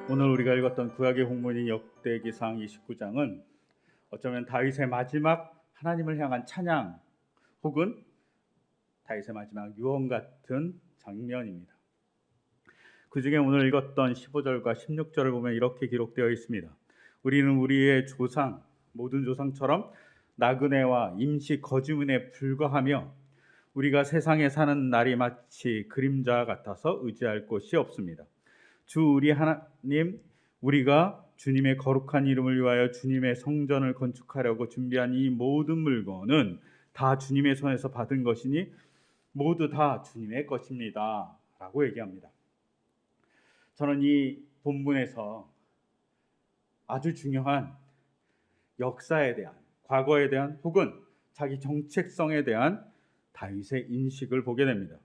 오늘 우리가 읽었던 구약의 홍문인 역대기상 29장은 어쩌면 다윗의 마지막 하나님을 향한 찬양 혹은 다윗의 마지막 유언 같은 장면입니다. 그 중에 오늘 읽었던 15절과 16절을 보면 이렇게 기록되어 있습니다. 우리는 우리의 조상, 모든 조상처럼 나그네와 임시 거주민에 불과하며 우리가 세상에 사는 날이 마치 그림자 같아서 의지할 곳이 없습니다. 주 우리 하나님, 우리가 주님의 거룩한 이름을 위하여 주님의 성전을 건축하려고 준비한 이 모든 물건은 다 주님의 손에서 받은 것이니 모두 다 주님의 것입니다 라고 얘기합니다. 저는 이 본문에서 아주 중요한 역사에 대한, 과거에 대한 혹은 자기 정체성에 대한 다윗의 인식을 보게 됩니다.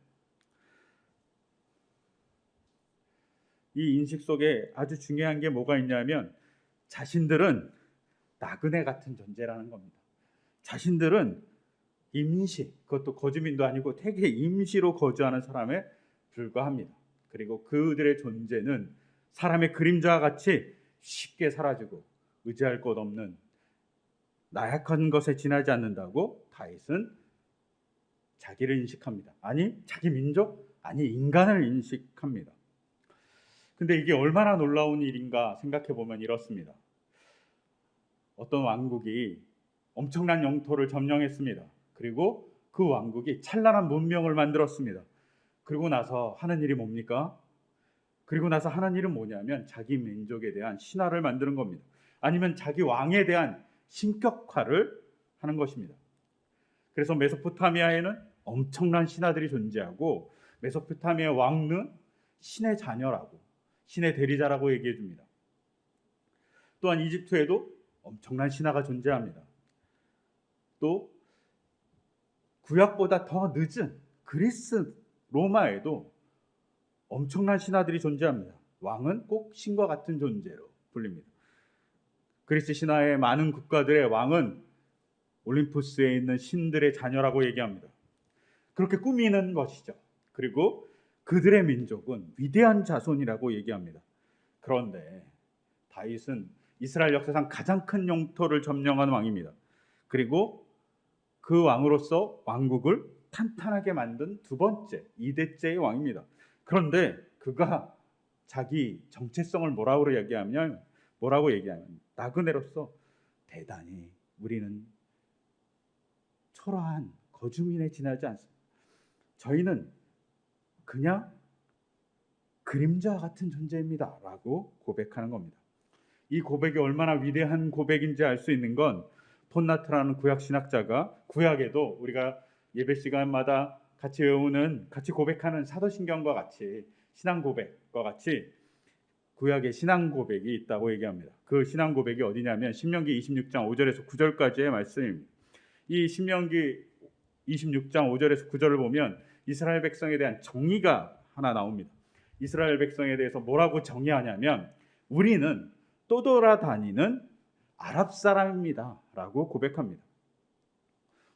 이 인식 속에 아주 중요한 게 뭐가 있냐면 자신들은 나그네 같은 존재라는 겁니다. 자신들은 임시, 그것도 거주민도 아니고 되게 임시로 거주하는 사람에 불과합니다. 그리고 그들의 존재는 사람의 그림자와 같이 쉽게 사라지고 의지할 것 없는 나약한 것에 지나지 않는다고 다윗은 자기를 인식합니다. 아니, 자기 민족, 아니 인간을 인식합니다. 근데 이게 얼마나 놀라운 일인가 생각해 보면 이렇습니다. 어떤 왕국이 엄청난 영토를 점령했습니다. 그리고 그 왕국이 찬란한 문명을 만들었습니다. 그리고 나서 하는 일이 뭡니까? 그리고 나서 하는 일은 뭐냐면 자기 민족에 대한 신화를 만드는 겁니다. 아니면 자기 왕에 대한 신격화를 하는 것입니다. 그래서 메소포타미아에는 엄청난 신하들이 존재하고 메소포타미아 왕은 신의 자녀라고, 신의 대리자라고 얘기해 줍니다. 또한 이집트에도 엄청난 신화가 존재합니다. 또 구약보다 더 늦은 그리스, 로마에도 엄청난 신화들이 존재합니다. 왕은 꼭 신과 같은 존재로 불립니다. 그리스 신화의 많은 국가들의 왕은 올림푸스에 있는 신들의 자녀라고 얘기합니다. 그렇게 꾸미는 것이죠. 그리고 그들의 민족은 위대한 자손이라고 얘기합니다. 그런데 다윗은 이스라엘 역사상 가장 큰 영토를 점령한 왕입니다. 그리고 그 왕으로서 왕국을 탄탄하게 만든 두 번째, 2대째의 왕입니다. 그런데 그가 자기 정체성을 뭐라고 얘기하면 나그네로서 대단히 우리는 초라한 거주민에 지나지 않습니다. 저희는 그냥 그림자 같은 존재입니다 라고 고백하는 겁니다. 이 고백이 얼마나 위대한 고백인지 알 수 있는 건 폰나트라는 구약 신학자가 구약에도 우리가 예배 시간마다 같이 외우는, 같이 고백하는 사도신경과 같이 신앙 고백과 같이 구약의 신앙 고백이 있다고 얘기합니다. 그 신앙 고백이 어디냐면 신명기 26장 5절에서 9절까지의 말씀입니다. 이 신명기 26장 5절에서 9절을 보면 이스라엘 백성에 대한 정의가 하나 나옵니다. 이스라엘 백성에 대해서 뭐라고 정의하냐면 우리는 떠돌아다니는 아랍 사람입니다 라고 고백합니다.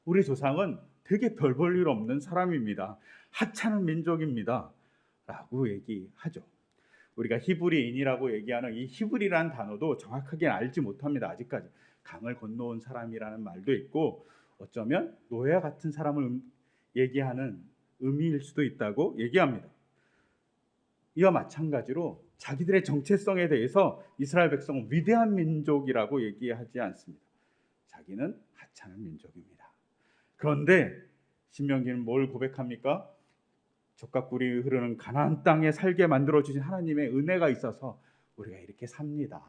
우리 조상은 되게 별 볼 일 없는 사람입니다. 하찮은 민족입니다 라고 얘기하죠. 우리가 히브리인이라고 얘기하는 이 히브리라는 단어도 정확하게 알지 못합니다. 아직까지 강을 건너온 사람이라는 말도 있고 어쩌면 노예와 같은 사람을 얘기하는 의미일 수도 있다고 얘기합니다. 이와 마찬가지로 자기들의 정체성에 대해서 이스라엘 백성은 위대한 민족이라고 얘기하지 않습니다. 자기는 하찮은 민족입니다. 그런데 신명기는 뭘 고백합니까? 젖과 꿀이 흐르는 가나안 땅에 살게 만들어주신 하나님의 은혜가 있어서 우리가 이렇게 삽니다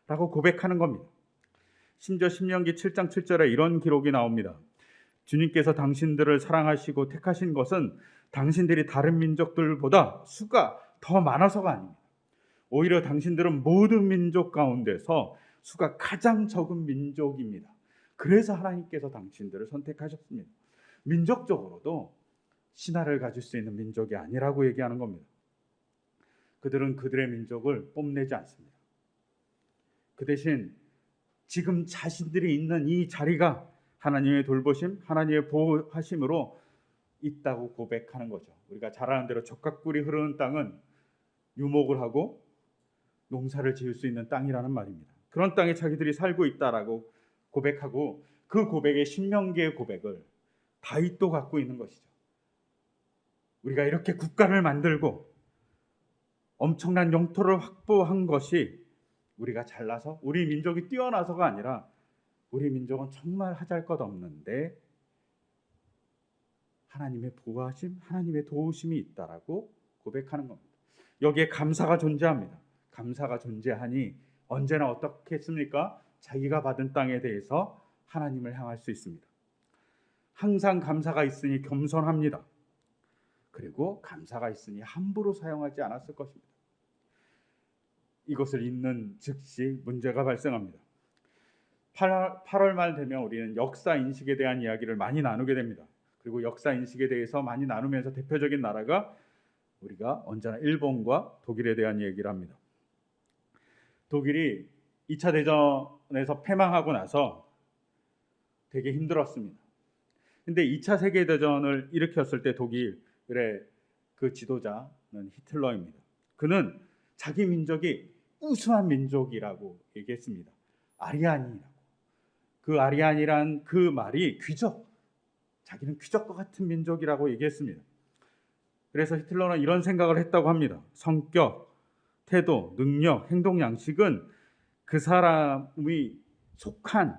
라고 고백하는 겁니다. 심지어 신명기 7장 7절에 이런 기록이 나옵니다. 주님께서 당신들을 사랑하시고 택하신 것은 당신들이 다른 민족들보다 수가 더 많아서가 아닙니다. 오히려 당신들은 모든 민족 가운데서 수가 가장 적은 민족입니다. 그래서 하나님께서 당신들을 선택하셨습니다. 민족적으로도 신화를 가질 수 있는 민족이 아니라고 얘기하는 겁니다. 그들은 그들의 민족을 뽐내지 않습니다. 그 대신 지금 자신들이 있는 이 자리가 하나님의 돌보심, 하나님의 보호하심으로 있다고 고백하는 거죠. 우리가 잘 아는 대로 젖과 꿀이 흐르는 땅은 유목을 하고 농사를 지을 수 있는 땅이라는 말입니다. 그런 땅에 자기들이 살고 있다라고 고백하고 그 고백의 신명기의 고백을 다윗도 갖고 있는 것이죠. 우리가 이렇게 국가를 만들고 엄청난 영토를 확보한 것이 우리가 잘나서 우리 민족이 뛰어나서가 아니라 우리 민족은 정말 하잘것없는데 하나님의 보호하심, 하나님의 도우심이 있다라고 고백하는 겁니다. 여기에 감사가 존재합니다. 감사가 존재하니 언제나 어떻게 했습니까? 자기가 받은 땅에 대해서 하나님을 향할 수 있습니다. 항상 감사가 있으니 겸손합니다. 그리고 감사가 있으니 함부로 사용하지 않았을 것입니다. 이것을 읽는 즉시 문제가 발생합니다. 8월 말 되면 우리는 역사 인식에 대한 이야기를 많이 나누게 됩니다. 그리고 역사 인식에 대해서 많이 나누면서 대표적인 나라가 우리가 언제나 일본과 독일에 대한 얘기를 합니다. 독일이 2차 대전에서 패망하고 나서 되게 힘들었습니다. 근데 2차 세계대전을 일으켰을 때 독일의 그 지도자는 히틀러입니다. 그는 자기 민족이 우수한 민족이라고 얘기했습니다. 아리안이라고. 그 아리안이란 그 말이 귀족, 자기는 귀족과 같은 민족이라고 얘기했습니다. 그래서 히틀러는 이런 생각을 했다고 합니다. 성격, 태도, 능력, 행동 양식은 그 사람이 속한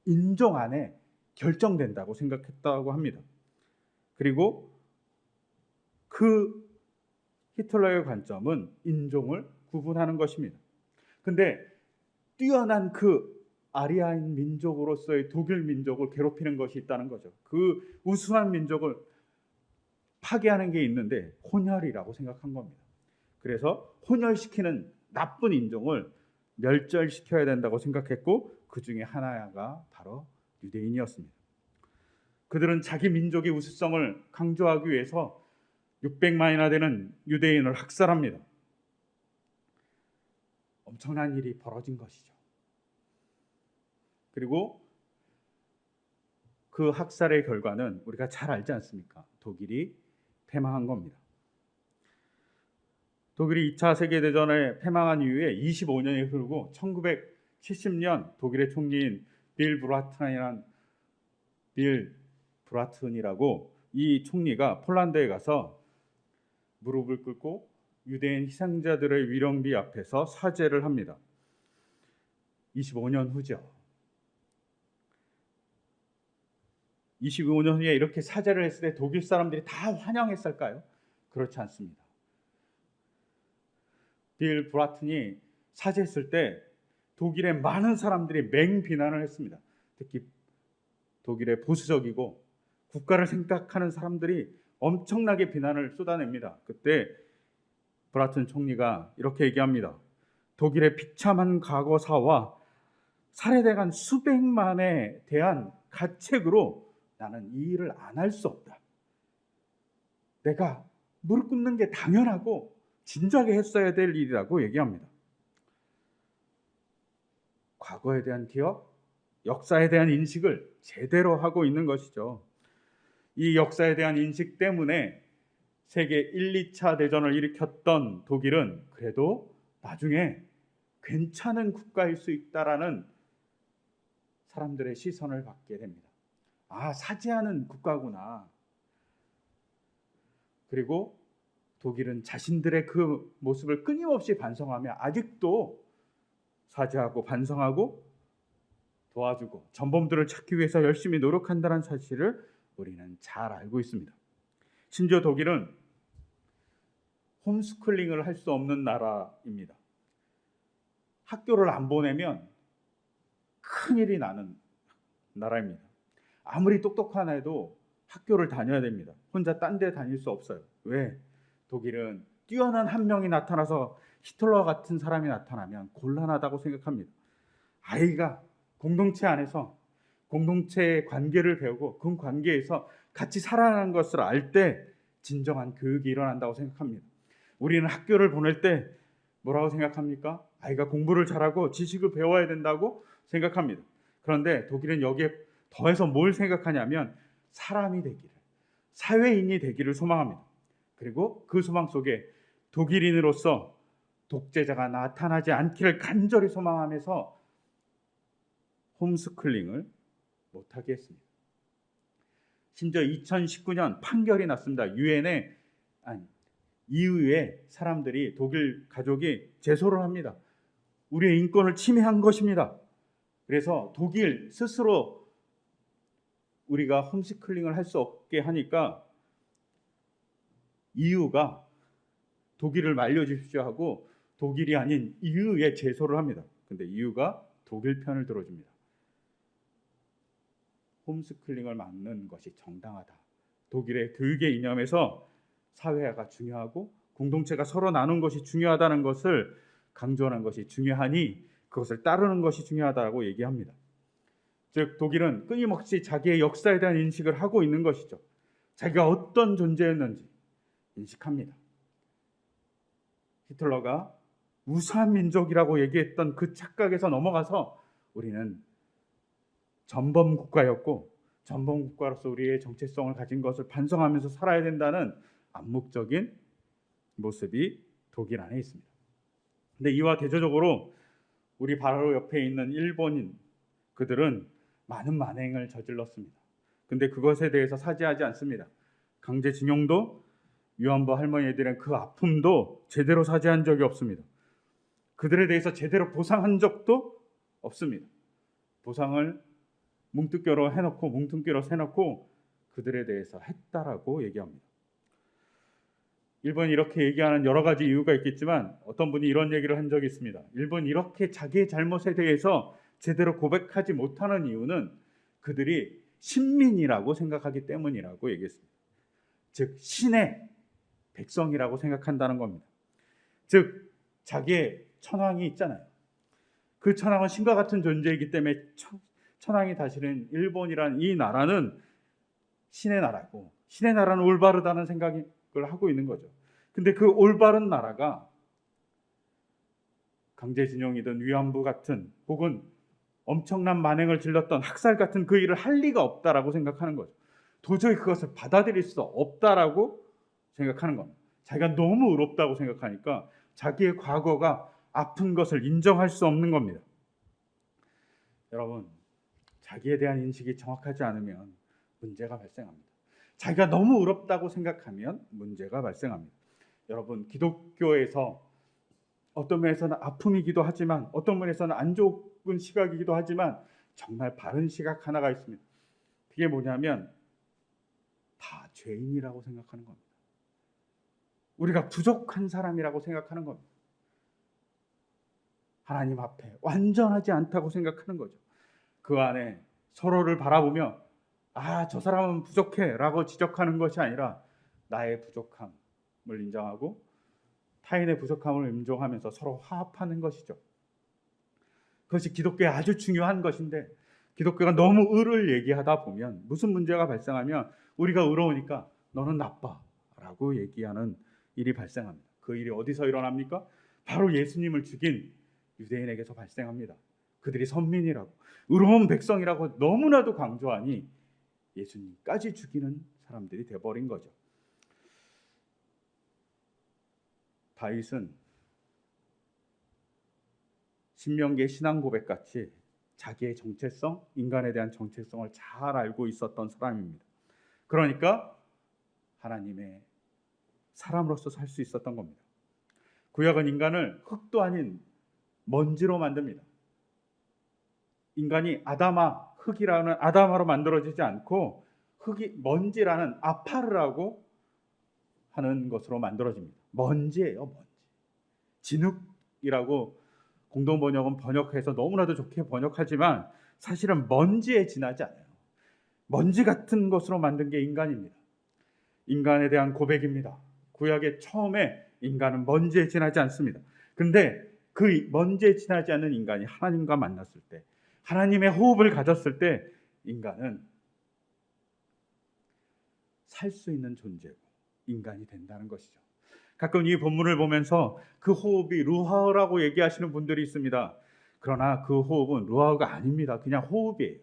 인종 안에 결정된다고 생각했다고 합니다. 그리고 그 히틀러의 관점은 인종을 구분하는 것입니다. 근데 뛰어난 그 아리아인 민족으로서의 독일 민족을 괴롭히는 것이 있다는 거죠. 그 우수한 민족을 파괴하는 게 있는데 혼혈이라고 생각한 겁니다. 그래서 혼혈시키는 나쁜 인종을 멸절시켜야 된다고 생각했고 그 중에 하나가 바로 유대인이었습니다. 그들은 자기 민족의 우수성을 강조하기 위해서 600만이나 되는 유대인을 학살합니다. 엄청난 일이 벌어진 것이죠. 그리고 그 학살의 결과는 우리가 잘 알지 않습니까? 독일이 패망한 겁니다. 독일이 2차 세계대전에 패망한 이후에 25년이 흐르고 1970년 독일의 총리인 빌 브라튼이라고 이 총리가 폴란드에 가서 무릎을 꿇고 유대인 희생자들의 위령비 앞에서 사죄를 합니다. 25년 후죠. 25년 후에 이렇게 사죄를 했을 때 독일 사람들이 다 환영했을까요? 그렇지 않습니다. 빌 브라튼이 사죄했을 때 독일의 많은 사람들이 맹비난을 했습니다. 특히 독일의 보수적이고 국가를 생각하는 사람들이 엄청나게 비난을 쏟아냅니다. 그때 브라튼 총리가 이렇게 얘기합니다. 독일의 비참한 과거사와 살해돼간 수백만에 대한 가책으로 나는 이 일을 안 할 수 없다. 내가 무릎 꿇는 게 당연하고 진작에 했어야 될 일이라고 얘기합니다. 과거에 대한 기억, 역사에 대한 인식을 제대로 하고 있는 것이죠. 이 역사에 대한 인식 때문에 세계 1, 2차 대전을 일으켰던 독일은 그래도 나중에 괜찮은 국가일 수 있다라는 사람들의 시선을 받게 됩니다. 아, 사죄하는 국가구나. 그리고 독일은 자신들의 그 모습을 끊임없이 반성하며 아직도 사죄하고 반성하고 도와주고 전범들을 찾기 위해서 열심히 노력한다는 사실을 우리는 잘 알고 있습니다. 심지어 독일은 홈스쿨링을 할 수 없는 나라입니다. 학교를 안 보내면 큰일이 나는 나라입니다. 아무리 똑똑한 애도 학교를 다녀야 됩니다. 혼자 딴 데 다닐 수 없어요. 왜? 독일은 뛰어난 한 명이 나타나서 히틀러 같은 사람이 나타나면 곤란하다고 생각합니다. 아이가 공동체 안에서 공동체의 관계를 배우고 그 관계에서 같이 살아가는 것을 알 때 진정한 교육이 일어난다고 생각합니다. 우리는 학교를 보낼 때 뭐라고 생각합니까? 아이가 공부를 잘하고 지식을 배워야 된다고 생각합니다. 그런데 독일은 여기에 더해서 뭘 생각하냐면 사람이 되기를, 사회인이 되기를 소망합니다. 그리고 그 소망 속에 독일인으로서 독재자가 나타나지 않기를 간절히 소망하면서 홈스쿨링을 못하게 했습니다. 심지어 2019년 판결이 났습니다. EU에 사람들이, 독일 가족이 제소를 합니다. 우리의 인권을 침해한 것입니다. 그래서 독일 스스로 우리가 홈스쿨링을 할 수 없게 하니까 EU가 독일을 말려주십시오 하고 독일이 아닌 EU에 제소를 합니다. 근데 EU가 독일 편을 들어줍니다. 홈스쿨링을 막는 것이 정당하다. 독일의 교육의 이념에서 사회화가 중요하고 공동체가 서로 나눈 것이 중요하다는 것을 강조하는 것이 중요하니 그것을 따르는 것이 중요하다고 얘기합니다. 즉 독일은 끊임없이 자기의 역사에 대한 인식을 하고 있는 것이죠. 자기가 어떤 존재였는지 인식합니다. 히틀러가 우수한 민족이라고 얘기했던 그 착각에서 넘어가서 우리는 전범 국가였고 전범 국가로서 우리의 정체성을 가진 것을 반성하면서 살아야 된다는 암묵적인 모습이 독일 안에 있습니다. 근데 이와 대조적으로 우리 바로 옆에 있는 일본인, 그들은 많은 만행을 저질렀습니다. 근데 그것에 대해서 사죄하지 않습니다. 강제징용도, 위안부 할머니에 대한 그 아픔도 제대로 사죄한 적이 없습니다. 그들에 대해서 제대로 보상한 적도 없습니다. 보상을 뭉뚱그려 해놓고 그들에 대해서 했다라고 얘기합니다. 일본이 이렇게 얘기하는 여러 가지 이유가 있겠지만 어떤 분이 이런 얘기를 한 적이 있습니다. 일본이 이렇게 자기의 잘못에 대해서 제대로 고백하지 못하는 이유는 그들이 신민이라고 생각하기 때문이라고 얘기했습니다. 즉 신의 백성이라고 생각한다는 겁니다. 즉 자기의 천황이 있잖아요. 그 천황은 신과 같은 존재이기 때문에 천황이 다스리는 일본이라는 이 나라는 신의 나라고, 신의 나라는 올바르다는 생각을 하고 있는 거죠. 근데 그 올바른 나라가 강제징용이든 위안부 같은 혹은 엄청난 만행을 질렀던 학살 같은 그 일을 할 리가 없다라고 생각하는 거죠. 도저히 그것을 받아들일 수 없다라고 생각하는 겁니다. 자기가 너무 의롭다고 생각하니까 자기의 과거가 아픈 것을 인정할 수 없는 겁니다. 여러분, 자기에 대한 인식이 정확하지 않으면 문제가 발생합니다. 자기가 너무 의롭다고 생각하면 문제가 발생합니다. 여러분, 기독교에서 어떤 면에서는 아픔이기도 하지만 어떤 면에서는 안 좋은 시각이기도 하지만 정말 바른 시각 하나가 있습니다. 그게 뭐냐면 다 죄인이라고 생각하는 겁니다. 우리가 부족한 사람이라고 생각하는 겁니다. 하나님 앞에 완전하지 않다고 생각하는 거죠. 그 안에 서로를 바라보며 저 사람은 부족해 라고 지적하는 것이 아니라 나의 부족함을 인정하고 타인의 부족함을 인정하면서 서로 화합하는 것이죠. 그것이 기독교에 아주 중요한 것인데 기독교가 너무 의를 얘기하다 보면 무슨 문제가 발생하면 우리가 의로우니까 너는 나빠 라고 얘기하는 일이 발생합니다. 그 일이 어디서 일어납니까? 바로 예수님을 죽인 유대인에게서 발생합니다. 그들이 선민이라고 의로운 백성이라고 너무나도 강조하니 예수님까지 죽이는 사람들이 되어버린 거죠. 다윗은 신명기의 신앙 고백같이 자기의 정체성, 인간에 대한 정체성을 잘 알고 있었던 사람입니다. 그러니까 하나님의 사람으로서 살 수 있었던 겁니다. 구약은 인간을 흙도 아닌 먼지로 만듭니다. 인간이 흙이라는 아다마로 만들어지지 않고 먼지라는 아파르라고 하는 것으로 만들어집니다. 먼지예요, 먼지. 진흙이라고 공동번역은 번역해서 너무나도 좋게 번역하지만 사실은 먼지에 지나지 않아요. 먼지 같은 것으로 만든 게 인간입니다. 인간에 대한 고백입니다. 구약의 처음에 인간은 먼지에 지나지 않습니다. 그런데 그 먼지에 지나지 않는 인간이 하나님과 만났을 때, 하나님의 호흡을 가졌을 때 인간은 살 수 있는 존재고 인간이 된다는 것이죠. 가끔 이 본문을 보면서 그 호흡이 루하라고 얘기하시는 분들이 있습니다. 그러나 그 호흡은 루하가 아닙니다. 그냥 호흡이에요.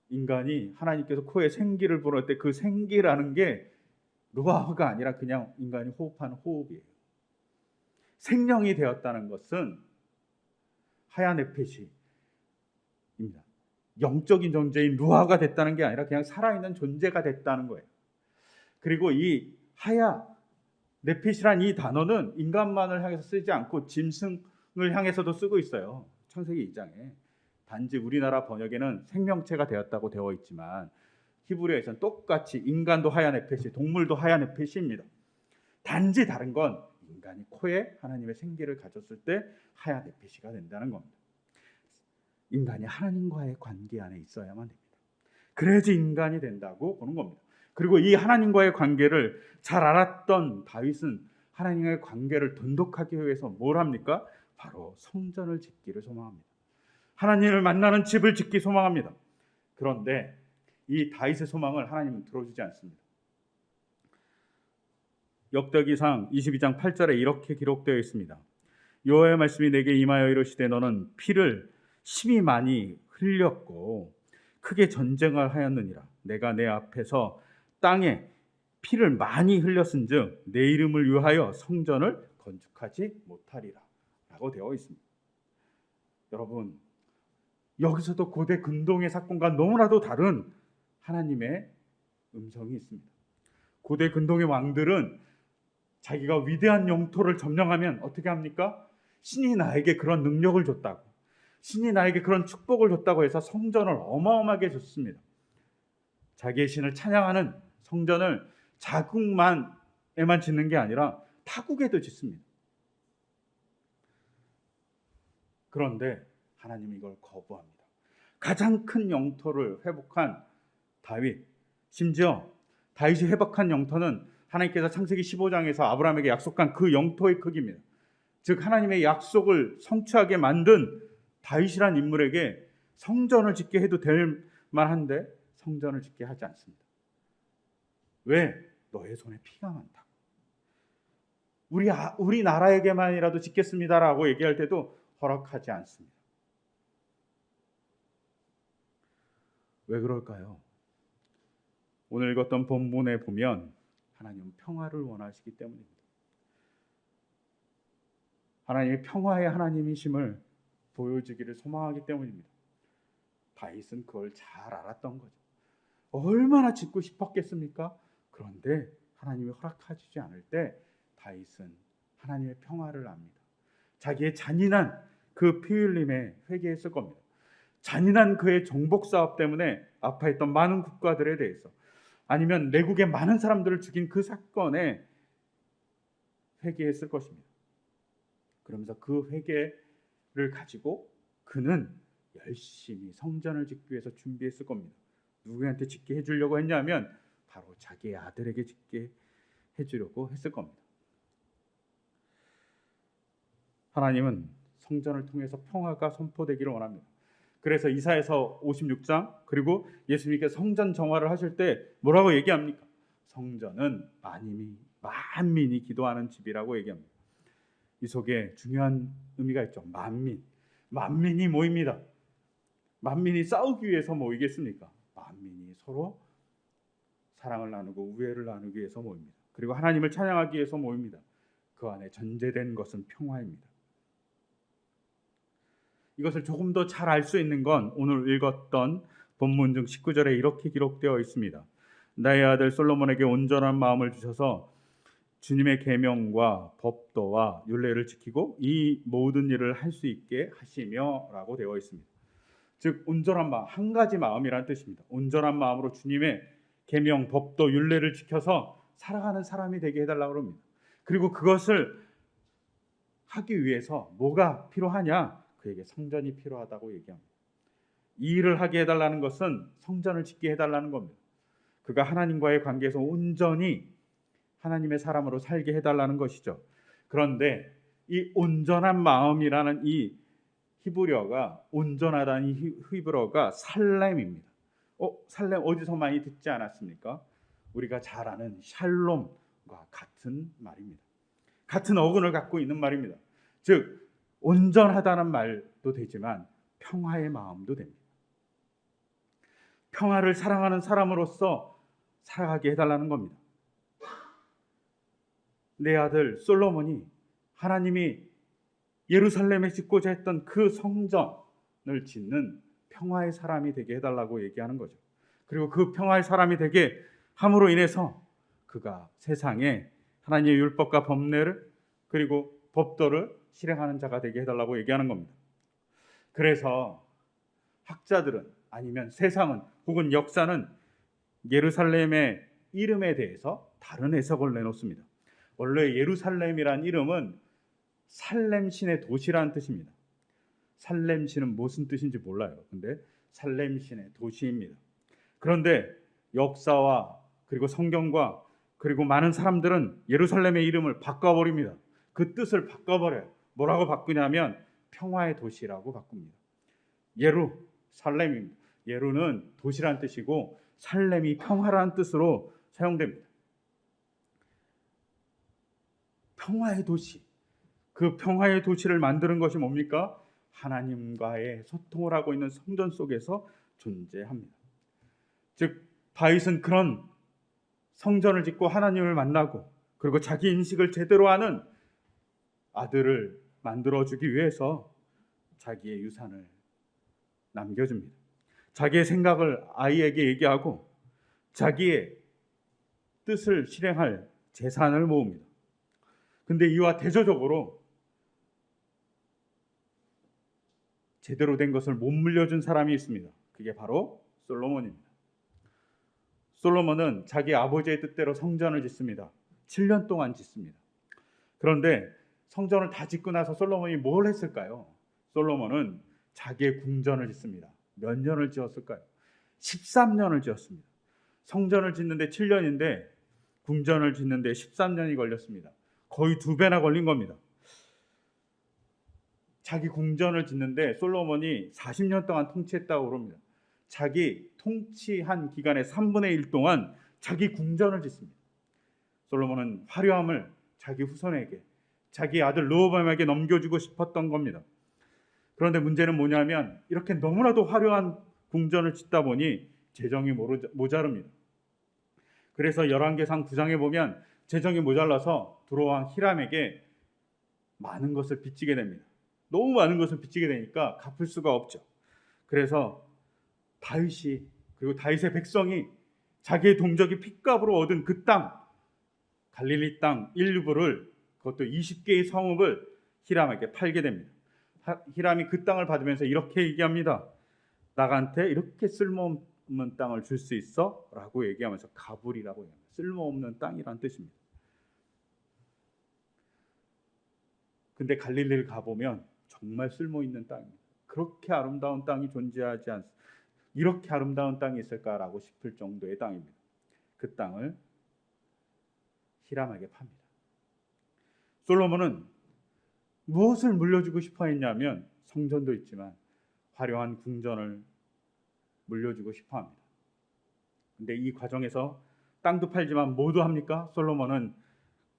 인간이 하나님께서 코에 생기를 불어넣을 때 그 생기라는 게 루아흐가 아니라 그냥 인간이 호흡하는 호흡이에요. 생명이 되었다는 것은 하야네페시입니다. 영적인 존재인 루아가 됐다는 게 아니라 그냥 살아있는 존재가 됐다는 거예요. 그리고 이 하야 네핏이란 이 단어는 인간만을 향해서 쓰지 않고 짐승을 향해서도 쓰고 있어요. 창세기 2장에. 단지 우리나라 번역에는 생명체가 되었다고 되어 있지만 히브리어에서는 똑같이 인간도 하야 네핏이, 동물도 하야 네핏입니다. 단지 다른 건 인간이 코에 하나님의 생기를 가졌을 때 하야 네핏이가 된다는 겁니다. 인간이 하나님과의 관계 안에 있어야만 됩니다. 그래야지 인간이 된다고 보는 겁니다. 그리고 이 하나님과의 관계를 잘 알았던 다윗은 하나님과의 관계를 돈독하게 위해서 뭘 합니까? 바로 성전을 짓기를 소망합니다. 하나님을 만나는 집을 짓기 소망합니다. 그런데 이 다윗의 소망을 하나님은 들어주지 않습니다. 역대기상 22장 8절에 이렇게 기록되어 있습니다. 여호와의 말씀이 내게 임하여 이르시되 너는 피를 심히 많이 흘렸고 크게 전쟁을 하였느니라. 내가 내 앞에서 땅에 피를 많이 흘렸은즉 내 이름을 위하여 성전을 건축하지 못하리라 라고 되어 있습니다. 여러분, 여기서도 고대 근동의 사건과 너무나도 다른 하나님의 음성이 있습니다. 고대 근동의 왕들은 자기가 위대한 영토를 점령하면 어떻게 합니까? 신이 나에게 그런 능력을 줬다고, 신이 나에게 그런 축복을 줬다고 해서 성전을 어마어마하게 줬습니다. 자기의 신을 찬양하는 성전을 자국만에만 짓는 게 아니라 타국에도 짓습니다. 그런데 하나님이 이걸 거부합니다. 가장 큰 영토를 회복한 다윗, 심지어 다윗이 회복한 영토는 하나님께서 창세기 15장에서 아브라함에게 약속한 그 영토의 크기입니다. 즉 하나님의 약속을 성취하게 만든 다윗이란 인물에게 성전을 짓게 해도 될 만한데 성전을 짓게 하지 않습니다. 왜? 너의 손에 피가 많다고. 우리 나라에게만이라도 짓겠습니다라고 얘기할 때도 허락하지 않습니다. 왜 그럴까요? 오늘 읽었던 본문에 보면 하나님은 평화를 원하시기 때문입니다. 하나님이 평화의 하나님이심을 보여주기를 소망하기 때문입니다. 다윗은 그걸 잘 알았던 거죠. 얼마나 짓고 싶었겠습니까? 그런데 하나님이 허락하지 않을 때 다윗은 하나님의 평화를 압니다. 자기의 잔인한 그 피 흘림에 회개했을 겁니다. 잔인한 그의 정복 사업 때문에 아파했던 많은 국가들에 대해서, 아니면 내국의 많은 사람들을 죽인 그 사건에 회개했을 것입니다. 그러면서 그 회개를 가지고 그는 열심히 성전을 짓기 위해서 준비했을 겁니다. 누구한테 짓게 해주려고 했냐면 바로 자기의 아들에게 짓게 해주려고 했을 겁니다. 하나님은 성전을 통해서 평화가 선포되기를 원합니다. 그래서 이사야서 56장 그리고 예수님께서 성전 정화를 하실 때 뭐라고 얘기합니까? 성전은 만민이 기도하는 집이라고 얘기합니다. 이 속에 중요한 의미가 있죠. 만민이 모입니다. 만민이 싸우기 위해서 모이겠습니까? 만민이 서로 사랑을 나누고 우애를 나누기 위해서 모입니다. 그리고 하나님을 찬양하기 위해서 모입니다. 그 안에 전제된 것은 평화입니다. 이것을 조금 더 잘 알 수 있는 건 오늘 읽었던 본문 중 19절에 이렇게 기록되어 있습니다. 나의 아들 솔로몬에게 온전한 마음을 주셔서 주님의 계명과 법도와 율례를 지키고 이 모든 일을 할 수 있게 하시며 라고 되어 있습니다. 즉 온전한 마음, 한 가지 마음이라는 뜻입니다. 온전한 마음으로 주님의 계명, 법도, 율례를 지켜서 살아가는 사람이 되게 해달라고 합니다. 그리고 그것을 하기 위해서 뭐가 필요하냐? 그에게 성전이 필요하다고 얘기합니다. 이 일을 하게 해달라는 것은 성전을 짓게 해달라는 겁니다. 그가 하나님과의 관계에서 온전히 하나님의 사람으로 살게 해달라는 것이죠. 그런데 이 온전한 마음이라는 이 히브리어가, 온전하다는 이 히브리어가 살렘입니다. 살렘 어디서 많이 듣지 않았습니까? 우리가 잘 아는 샬롬과 같은 말입니다. 같은 어근을 갖고 있는 말입니다. 즉 온전하다는 말도 되지만 평화의 마음도 됩니다. 평화를 사랑하는 사람으로서 살아가게 해달라는 겁니다. 내 아들 솔로몬이 하나님이 예루살렘에 짓고자 했던 그 성전을 짓는 평화의 사람이 되게 해달라고 얘기하는 거죠. 그리고 그 평화의 사람이 되게 함으로 인해서 그가 세상에 하나님의 율법과 법례를 그리고 법도를 실행하는 자가 되게 해달라고 얘기하는 겁니다. 그래서 학자들은 아니면 세상은 혹은 역사는 예루살렘의 이름에 대해서 다른 해석을 내놓습니다. 원래 예루살렘이란 이름은 살렘신의 도시라는 뜻입니다. 살렘신은 무슨 뜻인지 몰라요. 근데 살렘신의 도시입니다. 그런데 역사와 그리고 성경과 그리고 많은 사람들은 예루살렘의 이름을 바꿔버립니다. 그 뜻을 뭐라고 바꾸냐면 평화의 도시라고 바꿉니다. 예루살렘입니다. 예루는 도시란 뜻이고 살렘이 평화라는 뜻으로 사용됩니다. 평화의 도시. 그 평화의 도시를 만드는 것이 뭡니까? 하나님과의 소통을 하고 있는 성전 속에서 존재합니다. 즉 다윗은 그런 성전을 짓고 하나님을 만나고 그리고 자기 인식을 제대로 하는 아들을 만들어주기 위해서 자기의 유산을 남겨줍니다. 자기의 생각을 아이에게 얘기하고 자기의 뜻을 실행할 재산을 모읍니다. 근데 이와 대조적으로 제대로 된 것을 못 물려준 사람이 있습니다. 그게 바로 솔로몬입니다. 솔로몬은 자기 아버지의 뜻대로 성전을 짓습니다. 7년 동안 짓습니다. 그런데 성전을 다 짓고 나서 솔로몬이 뭘 했을까요? 솔로몬은 자기의 궁전을 짓습니다. 몇 년을 지었을까요? 13년을 지었습니다. 성전을 짓는데 7년인데 궁전을 짓는데 13년이 걸렸습니다. 거의 2배나 걸린 겁니다. 자기 궁전을 짓는데 솔로몬이 40년 동안 통치했다고 그럽니다. 자기 통치한 기간의 3분의 1 동안 자기 궁전을 짓습니다. 솔로몬은 화려함을 자기 후손에게, 자기 아들 르호보암에게 넘겨주고 싶었던 겁니다. 그런데 문제는 뭐냐면 이렇게 너무나도 화려한 궁전을 짓다 보니 재정이 모자릅니다. 그래서 열왕기상 9장에 보면 재정이 모자라서 두로왕 히람에게 많은 것을 빚지게 됩니다. 너무 많은 것을 빚지게 되니까 갚을 수가 없죠. 그래서 다윗이 그리고 다윗의 백성이 자기의 동족이 핏값으로 얻은 그 땅, 갈릴리 땅 일부를, 그것도 20개의 성읍을 히람에게 팔게 됩니다. 히람이 그 땅을 받으면서 이렇게 얘기합니다. 나한테 이렇게 쓸모없는 땅을 줄 수 있어? 라고 얘기하면서 가불이라고 얘기합니다. 쓸모없는 땅이란 뜻입니다. 근데 갈릴리를 가보면 정말 쓸모있는 땅입니다. 그렇게 아름다운 땅이 존재하지 않습니다. 이렇게 아름다운 땅이 있을까라고 싶을 정도의 땅입니다. 그 땅을 히람에게 팝니다. 솔로몬은 무엇을 물려주고 싶어 했냐면 성전도 있지만 화려한 궁전을 물려주고 싶어 합니다. 근데 이 과정에서 땅도 팔지만 뭐도 합니까? 솔로몬은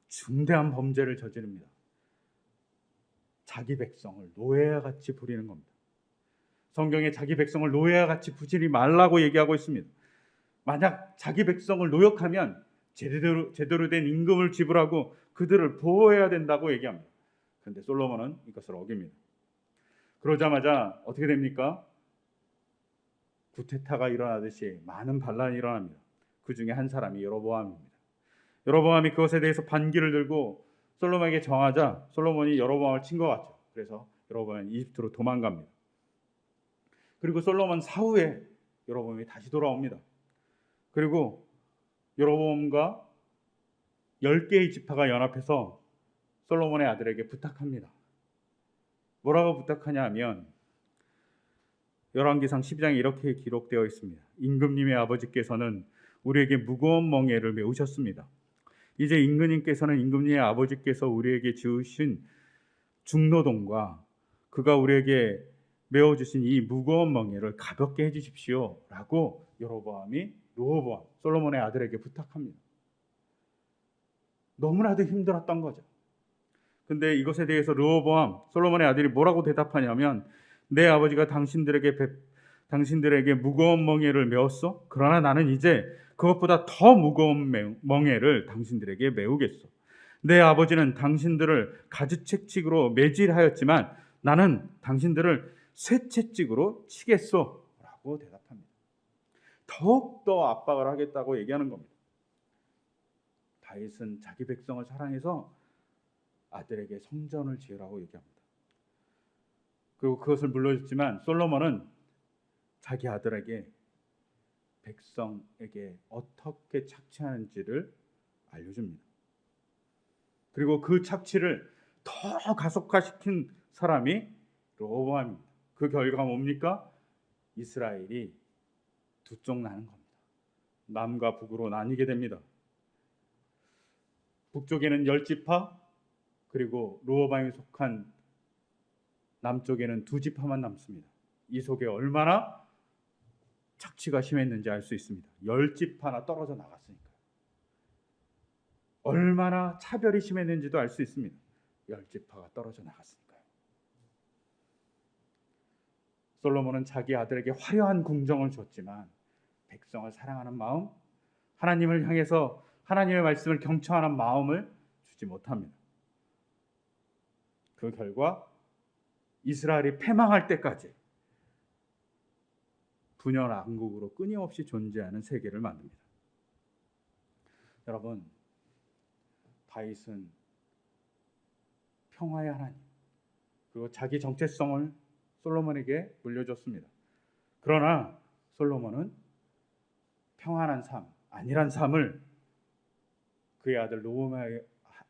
중대한 범죄를 저지릅니다. 자기 백성을 노예와 같이 부리는 겁니다. 성경에 자기 백성을 노예와 같이 부리지 말라고 얘기하고 있습니다. 만약 자기 백성을 노역하면 제대로 된 임금을 지불하고 그들을 보호해야 된다고 얘기합니다. 그런데 솔로몬은 이것을 어깁니다. 그러자마자 어떻게 됩니까? 구테타가 일어나듯이 많은 반란이 일어납니다. 그 중에 한 사람이 여로보암입니다. 여로보암이 그것에 대해서 반기를 들고 솔로몬에게 정하자 솔로몬이 여로보암을 친 것 같죠. 그래서 여로보암은 이집트로 도망갑니다. 그리고 솔로몬 사후에 여로보암이 다시 돌아옵니다. 그리고 여로보암과 10개의 지파가 연합해서 솔로몬의 아들에게 부탁합니다. 뭐라고 부탁하냐 하면 열왕기상 12장에 이렇게 기록되어 있습니다. 임금님의 아버지께서는 우리에게 무거운 멍에를 메우셨습니다. 이제 임금님께서는 임금님의 아버지께서 우리에게 지으신 중노동과 그가 우리에게 메워주신 이 무거운 멍에를 가볍게 해주십시오 라고 여로보암이 르호보암 솔로몬의 아들에게 부탁합니다. 너무나도 힘들었던 거죠. 근데 이것에 대해서 르호보암 솔로몬의 아들이 뭐라고 대답하냐면 내 아버지가 당신들에게 무거운 멍에를 메웠어? 그러나 나는 이제 그것보다 더 무거운 멍에를 당신들에게 메우겠어. 내 아버지는 당신들을 가지채찍으로 매질하였지만 나는 당신들을 쇠채찍으로 치겠소 라고 대답합니다. 더욱더 압박을 하겠다고 얘기하는 겁니다. 다윗은 자기 백성을 사랑해서 아들에게 성전을 지으라고 얘기합니다. 그리고 그것을 물려줬지만 솔로몬은 자기 아들에게 백성에게 어떻게 착취하는지를 알려줍니다. 그리고 그 착취를 더 가속화시킨 사람이 르호보암입니다. 그 결과가 뭡니까? 이스라엘이 두 쪽 나는 겁니다. 남과 북으로 나뉘게 됩니다. 북쪽에는 10지파, 그리고 르호보암이 속한 남쪽에는 2지파만 남습니다. 이 속에 얼마나 착취가 심했는지 알 수 있습니다. 10지파나 떨어져 나갔으니까요. 얼마나 차별이 심했는지도 알 수 있습니다. 10지파가 떨어져 나갔으니까요. 솔로몬은 자기 아들에게 화려한 궁정을 줬지만 백성을 사랑하는 마음, 하나님을 향해서 하나님의 말씀을 경청하는 마음을 주지 못합니다. 그 결과 이스라엘이 패망할 때까지 분열 왕국으로 끊임없이 존재하는 세계를 만듭니다. 여러분, 다윗은 평화의 하나님, 그리고 자기 정체성을 솔로몬에게 물려줬습니다. 그러나 솔로몬은 평안한 삶, 안일한 삶을 그의 아들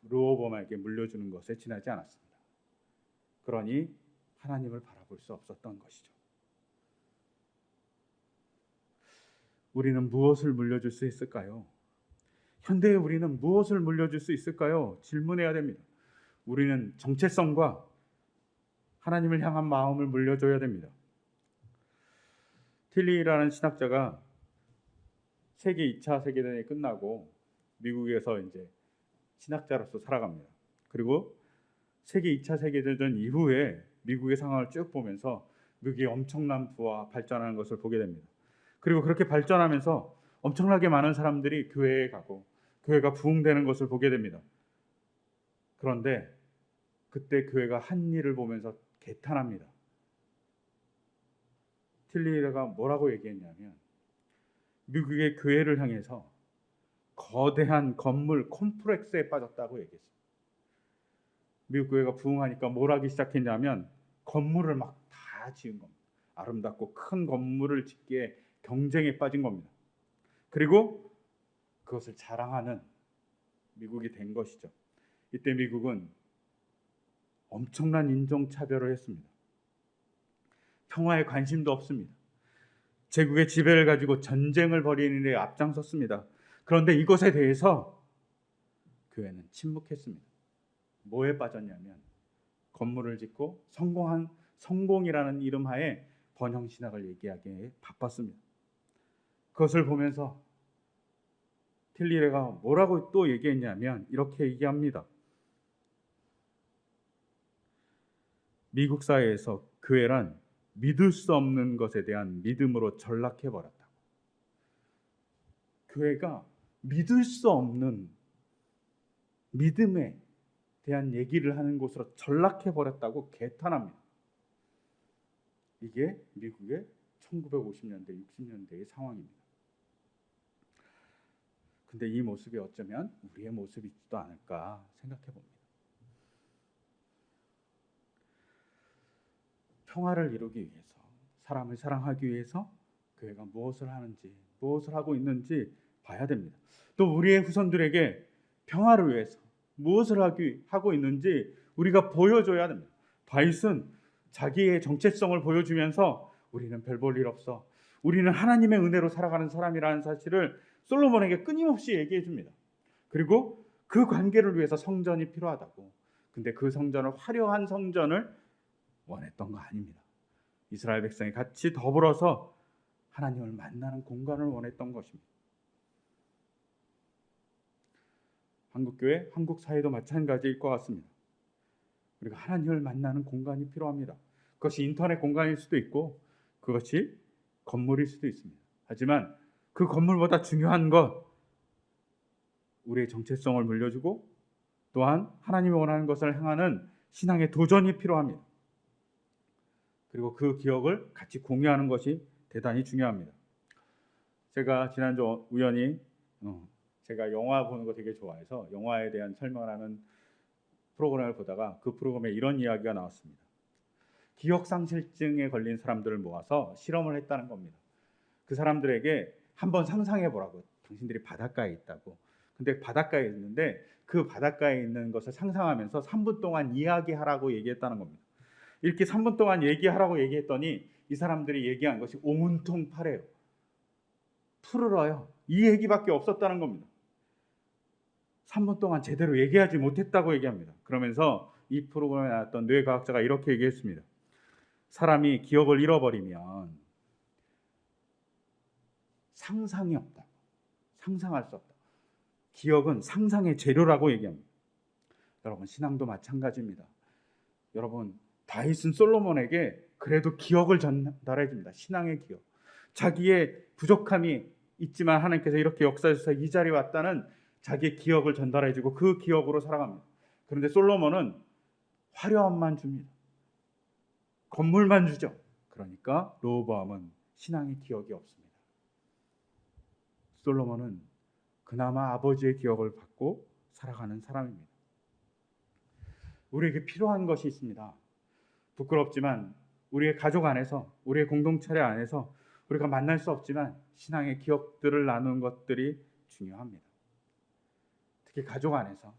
르호보암에게 물려주는 것에 지나지 않았습니다. 그러니 하나님을 바라볼 수 없었던 것이죠. 우리는 무엇을 물려줄 수 있을까요? 현대의 우리는 무엇을 물려줄 수 있을까요? 질문해야 됩니다. 우리는 정체성과 하나님을 향한 마음을 물려줘야 됩니다. 틸리라는 신학자가 세계 2차 세계대전이 끝나고 미국에서 이제 신학자로서 살아갑니다. 그리고 세계 2차 세계대전 이후에 미국의 상황을 쭉 보면서 미국이 엄청난 부와 발전하는 것을 보게 됩니다. 그리고 그렇게 발전하면서 엄청나게 많은 사람들이 교회에 가고 교회가 부흥되는 것을 보게 됩니다. 그런데 그때 교회가 한 일을 보면서 개탄합니다. 틸리가 뭐라고 얘기했냐면 미국의 교회를 향해서 거대한 건물 콤플렉스에 빠졌다고 얘기했어요. 미국 교회가 부흥하니까 뭘 하기 시작했냐면 건물을 막 다 지은 겁니다. 아름답고 큰 건물을 짓기에 경쟁에 빠진 겁니다. 그리고 그것을 자랑하는 미국이 된 것이죠. 이때 미국은 엄청난 인종차별을 했습니다. 평화에 관심도 없습니다. 제국의 지배를 가지고 전쟁을 벌이는 일에 앞장섰습니다. 그런데 이것에 대해서 교회는 침묵했습니다. 뭐에 빠졌냐면 건물을 짓고 성공이라는 이름 하에 번영신학을 얘기하기에 바빴습니다. 그것을 보면서 틸리레가 뭐라고 또 얘기했냐면 이렇게 얘기합니다. 미국 사회에서 교회란 믿을 수 없는 것에 대한 믿음으로 전락해버렸다고. 교회가 믿을 수 없는 믿음에 대한 얘기를 하는 곳으로 전락해버렸다고 개탄합니다. 이게 미국의 1950년대, 60년대의 상황입니다. 근데 이 모습이 어쩌면 우리의 모습이지도 않을까 생각해 봅니다. 평화를 이루기 위해서, 사람을 사랑하기 위해서 교회가 무엇을 하는지, 무엇을 하고 있는지 봐야 됩니다. 또 우리의 후손들에게 평화를 위해서 무엇을 하고 있는지 우리가 보여줘야 됩니다. 다윗은 자기의 정체성을 보여주면서 우리는 별 볼 일 없어, 우리는 하나님의 은혜로 살아가는 사람이라는 사실을 솔로몬에게 끊임없이 얘기해 줍니다. 그리고 그 관계를 위해서 성전이 필요하다고. 근데 그 성전을 화려한 성전을 원했던 거 아닙니다. 이스라엘 백성이 같이 더불어서 하나님을 만나는 공간을 원했던 것입니다. 한국교회, 한국사회도 마찬가지일 것 같습니다. 우리가 하나님을 만나는 공간이 필요합니다. 그것이 인터넷 공간일 수도 있고 그것이 건물일 수도 있습니다. 하지만 그 건물보다 중요한 것, 우리의 정체성을 물려주고 또한 하나님이 원하는 것을 향하는 신앙의 도전이 필요합니다. 그리고 그 기억을 같이 공유하는 것이 대단히 중요합니다. 제가 지난주 우연히 제가 영화 보는 거 되게 좋아해서 영화에 대한 설명을 하는 프로그램을 보다가 그 프로그램에 이런 이야기가 나왔습니다. 기억상실증에 걸린 사람들을 모아서 실험을 했다는 겁니다. 그 사람들에게 한번 상상해 보라고. 당신들이 바닷가에 있다고. 근데 바닷가에 있는데 그 바닷가에 있는 것을 상상하면서 3분 동안 이야기하라고 얘기했다는 겁니다. 이렇게 3분 동안 얘기하라고 얘기했더니 이 사람들이 얘기한 것이 오문통파래요. 푸르러요. 이 얘기밖에 없었다는 겁니다. 3분 동안 제대로 얘기하지 못했다고 얘기합니다. 그러면서 이 프로그램에 나왔던 뇌과학자가 이렇게 얘기했습니다. 사람이 기억을 잃어버리면 상상이 없다. 상상할 수 없다. 기억은 상상의 재료라고 얘기합니다. 여러분, 신앙도 마찬가지입니다. 여러분, 다윗은 솔로몬에게 그래도 기억을 전달해 줍니다. 신앙의 기억. 자기의 부족함이 있지만 하나님께서 이렇게 역사에서 이 자리에 왔다는 자기의 기억을 전달해 주고 그 기억으로 살아갑니다. 그런데 솔로몬은 화려함만 줍니다. 건물만 주죠. 그러니까 르호보암은 신앙의 기억이 없습니다. 솔로몬은 그나마 아버지의 기억을 받고 살아가는 사람입니다. 우리에게 필요한 것이 있습니다. 부끄럽지만 우리의 가족 안에서, 우리의 공동체 안에서 우리가 만날 수 없지만 신앙의 기억들을 나누는 것들이 중요합니다. 특히 가족 안에서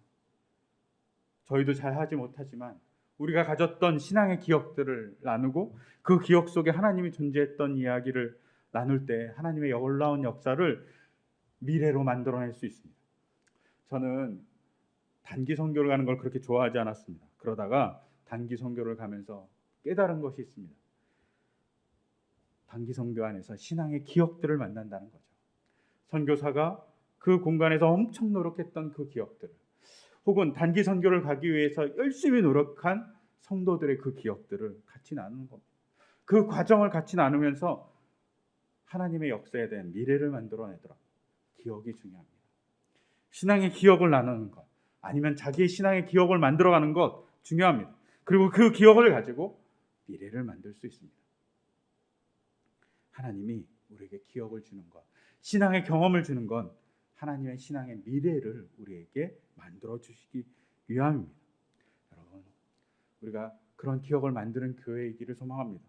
저희도 잘 하지 못하지만 우리가 가졌던 신앙의 기억들을 나누고 그 기억 속에 하나님이 존재했던 이야기를 나눌 때 하나님의 놀라운 역사를 미래로 만들어낼 수 있습니다. 저는 단기 선교를 가는 걸 그렇게 좋아하지 않았습니다. 그러다가 단기 선교를 가면서 깨달은 것이 있습니다. 단기 선교 안에서 신앙의 기억들을 만난다는 거죠. 선교사가 그 공간에서 엄청 노력했던 그 기억들을, 혹은 단기 선교를 가기 위해서 열심히 노력한 성도들의 그 기억들을 같이 나누는 겁니다. 그 과정을 같이 나누면서 하나님의 역사에 대한 미래를 만들어내더라고요. 기억이 중요합니다. 신앙의 기억을 나누는 것, 아니면 자기의 신앙의 기억을 만들어가는 것 중요합니다. 그리고 그 기억을 가지고 미래를 만들 수 있습니다. 하나님이 우리에게 기억을 주는 것, 신앙의 경험을 주는 건 하나님의 신앙의 미래를 우리에게 만들어 주시기 위함입니다. 여러분, 우리가 그런 기억을 만드는 교회이기를 소망합니다.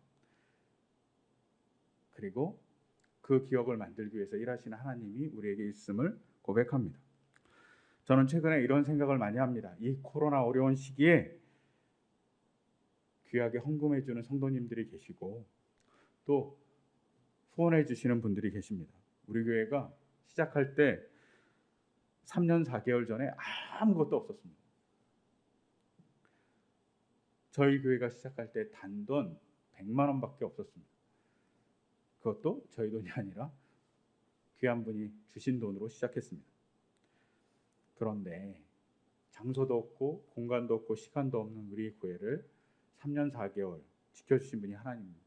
그리고 그 기억을 만들기 위해서 일하시는 하나님이 우리에게 있음을 고백합니다. 저는 최근에 이런 생각을 많이 합니다. 이 코로나 어려운 시기에 귀하게 헌금해 주는 성도님들이 계시고 또 후원해 주시는 분들이 계십니다. 우리 교회가 시작할 때 3년 4개월 전에 아무것도 없었습니다. 저희 교회가 시작할 때 단돈 100만 원밖에 없었습니다. 그것도 저희 돈이 아니라 귀한 분이 주신 돈으로 시작했습니다. 그런데 장소도 없고 공간도 없고 시간도 없는 우리 교회를 3년 4개월 지켜주신 분이 하나님입니다.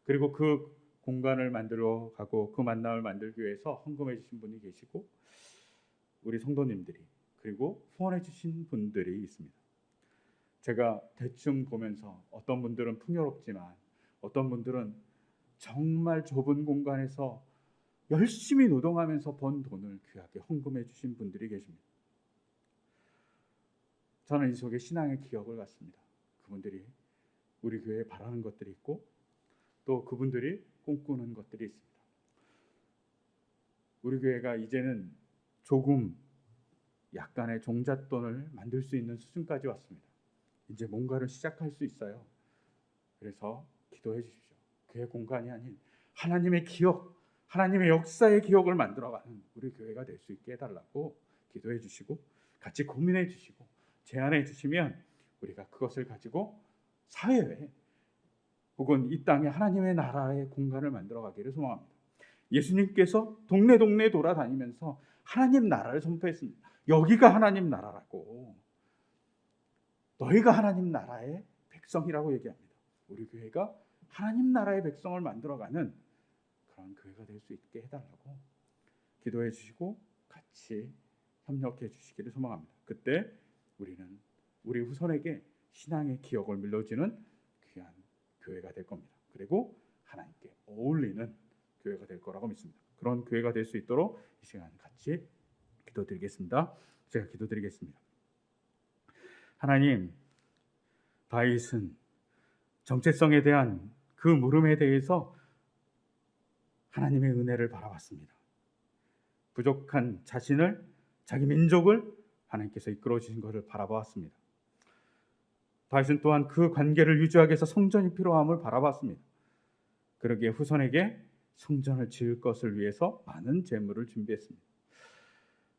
그리고 그 공간을 만들어 가고 그 만남을 만들기 위해서 헌금해 주신 분이 계시고 우리 성도님들이, 그리고 후원해 주신 분들이 있습니다. 제가 대충 보면서 어떤 분들은 풍요롭지만 어떤 분들은 정말 좁은 공간에서 열심히 노동하면서 번 돈을 귀하게 헌금해 주신 분들이 계십니다. 저는 이 속에 신앙의 기억을 갖습니다. 그분들이 우리 교회에 바라는 것들이 있고 또 그분들이 꿈꾸는 것들이 있습니다. 우리 교회가 이제는 조금 약간의 종잣돈을 만들 수 있는 수준까지 왔습니다. 이제 뭔가를 시작할 수 있어요. 그래서 기도해 주십시오. 교회 공간이 아닌 하나님의 기억, 하나님의 역사의 기억을 만들어가는 우리 교회가 될 수 있게 해달라고 기도해 주시고 같이 고민해 주시고 제안해 주시면 우리가 그것을 가지고 사회에 혹은 이 땅에 하나님의 나라의 공간을 만들어가기를 소망합니다. 예수님께서 동네 돌아다니면서 하나님 나라를 선포했습니다. 여기가 하나님 나라라고, 너희가 하나님 나라의 백성이라고 얘기합니다. 우리 교회가 하나님 나라의 백성을 만들어가는 그런 교회가 될 수 있게 해달라고 기도해 주시고 같이 협력해 주시기를 소망합니다. 그때 우리는 우리 후손에게 신앙의 기억을 물려주는 귀한 교회가 될 겁니다. 그리고 하나님께 어울리는 교회가 될 거라고 믿습니다. 그런 교회가 될 수 있도록 이 시간 같이 기도드리겠습니다. 제가 기도드리겠습니다. 하나님, 다윗은 정체성에 대한 그 물음에 대해서 하나님의 은혜를 바라봤습니다. 부족한 자신을, 자기 민족을 하나님께서 이끌어 주신 것을 바라보았습니다. 다윗은 또한 그 관계를 유지하기 위해서 성전이 필요함을 바라봤습니다. 그러기에 후손에게 성전을 지을 것을 위해서 많은 재물을 준비했습니다.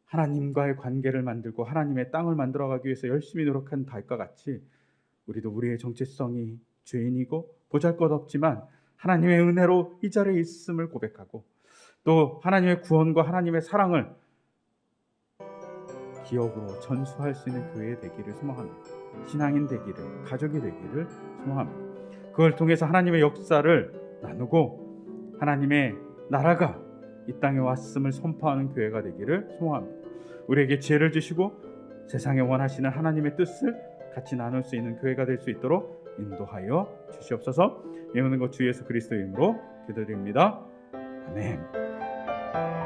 하나님과의 관계를 만들고 하나님의 땅을 만들어가기 위해서 열심히 노력한 다윗과 같이 우리도 우리의 정체성이 죄인이고 보잘것없지만 하나님의 은혜로 이 자리에 있음을 고백하고 또 하나님의 구원과 하나님의 사랑을 기억으로 전수할 수 있는 교회 되기를 소망합니다. 신앙인 되기를, 가족이 되기를 소망합니다. 그걸 통해서 하나님의 역사를 나누고 하나님의 나라가 이 땅에 왔음을 선포하는 교회가 되기를 소망합니다. 우리에게 지혜를 주시고 세상에 원하시는 하나님의 뜻을 같이 나눌 수 있는 교회가 될 수 있도록 인도하여 주시옵소서. 이 모든 것 주 예수 그리스도의 이름으로 기도드립니다. 아멘.